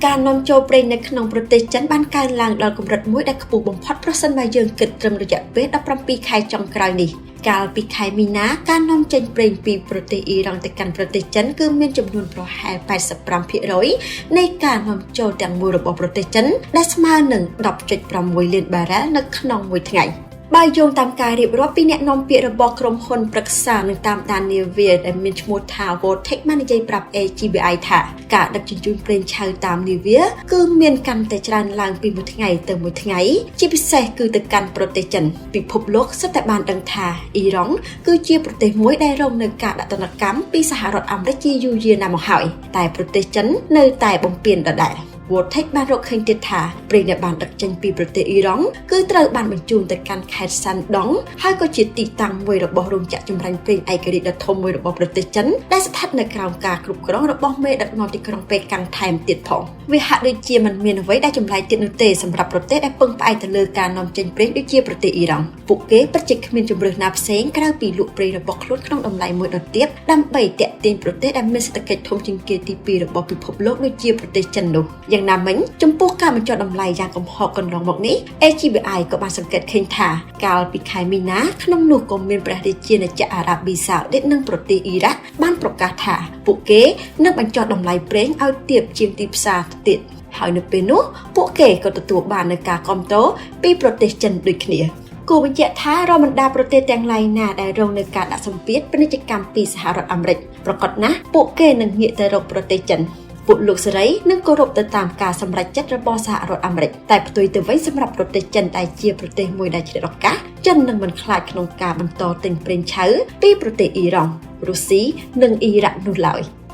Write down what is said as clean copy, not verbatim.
ការនាំចូលប្រេងនៅក្នុងប្រទេសចិនបានកើនឡើងដល់កម្រិតមួយដែលខ្ពស់បំផុតប្រសិនបើយើងគិតត្រឹមរយៈពេល17ខែចុងក្រោយនេះកាលពីខែមីនាការនាំចេញប្រេងពីប្រទេសអ៊ីរ៉ង់ទៅកាន់ប្រទេសចិនគឺមានចំនួនប្រហែល 85% នៃការនាំចូលទាំងមូលរបស់ប្រទេសចិនដែលស្មើនឹង 10.6 លានបារ៉ែលនៅក្នុងមួយថ្ងៃបើយោងតាមការរៀបរាប់ពីអ្នកនាំពាក្យរបស់ក្រុមហ៊ុនប្រឹក្សានឹងតាមដាននាវាដែលមានឈ្មោះថា Vortex បាននិយាយប្រាប់ AGBI ថាការដឹកជញ្ជូនប្រេងឆៅតាមនាវាគឺមានកាន់តែច្រើនឡើងពីមួយថ្ងៃទៅមួយថ្ងៃជាពិសេសគឺទៅកាន់ប្រទេសចិនពិភពលោកសុទ្ធតែបានដឹងថាអ៊ីរ៉ង់គឺជាប្រទេសមួយដែលរងនឹងការដាក់ទណ្ឌកម្មពីសហរដ្ឋអាមេរិកជាយូរយារណាស់មកហើយតែប្រទេសចិននៅតែបំពានដដែលVortex បានរកឃើញទៀតថាប្រេងដែលបានដឹកចេញពីប្រទេសអ៊ីរ៉ង់គឺត្រូវបានបញ្ជូនទៅកាន់ខេត្តសាន់ដុងហើយក៏ជាទីតាំងមួយរបស់រោងចក្រចម្រាញ់ប្រេងឯករាជ្យដ៏ធំមួយរបស់ប្រទេសចិនដែលស្ថិតនៅក្រោមការគ្រប់គ្រងរបស់មេដឹកនាំទីក្រុងប៉េកាំងថែមទៀតផងវាហាក់ដូចជាមិនមានអ្វីដែលចម្លែកទៀតនោះទេសម្រាប់ប្រទេសដែលពឹងផ្អែកទៅលើការនាំចេញប្រេងដូចជាប្រទេសអ៊ីរ៉ង់ពួកគេពិតជាគ្មានជម្រើសណាផ្សេងក្រៅពីលក់ប្រេងរបស់ខ្លួនក្នុងតម្លៃមួយដទៃទៀតដើម្បីទាក់ទាញប្រទេសដែលមានសេដ្ឋកិច្ចធំជាងគេទី2របស់ពិភពលោកដូចជាប្រទេសចិននោះយ៉ាងណាមិញចំពោះការបញ្ចុះតម្លៃយ៉ាងកំហុសកន្លងមកនេះ AGBI ក៏បានសង្កេតឃើញថាកាលពីខែមីនាក្នុងនោះក៏មានព្រះរាជាណាចក្រអារ៉ាប៊ីសាអូឌីតនិងប្រទេសអ៊ីរ៉ាក់បានប្រកាសថាពួកគេនឹងបញ្ចុះតម្លៃប្រេងឲ្យទាបជាងទីផ្សារទៅទៀតហើយនៅពេលនោះពួកគេក៏ទទួលបាននូវការគាំទ្រពីប្រទេសចិនដូចគ្នាគូបញ្ជាក់ថារមណ្ដាប្រទេសទាំងឡាយណាដែលរងនឹងការដាក់សម្ពាធពាណិជ្ជកម្មពីសហរដ្ឋអាមេរិកប្រកាសណាស់ពួកគេនឹងងាកទៅរកប្រទេសចិនពួកលោកសេរីនឹងគោរពទៅតាមការសម្រេចចិត្តរបស់សហរដ្ឋអាមេរិកតែផ្ទុយទៅវិញសម្រាប់ប្រទេសចិនដែលជាប្រទេសមួយដែលឆ្លៀតឱកាសចិននឹងមិនខ្លាចក្នុងការបន្តទិញប្រេងឆៅពីប្រទេសអ៊ីរ៉ង់រុស្ស៊ីនិងអ៊ីរ៉ាក់នោះឡើយ។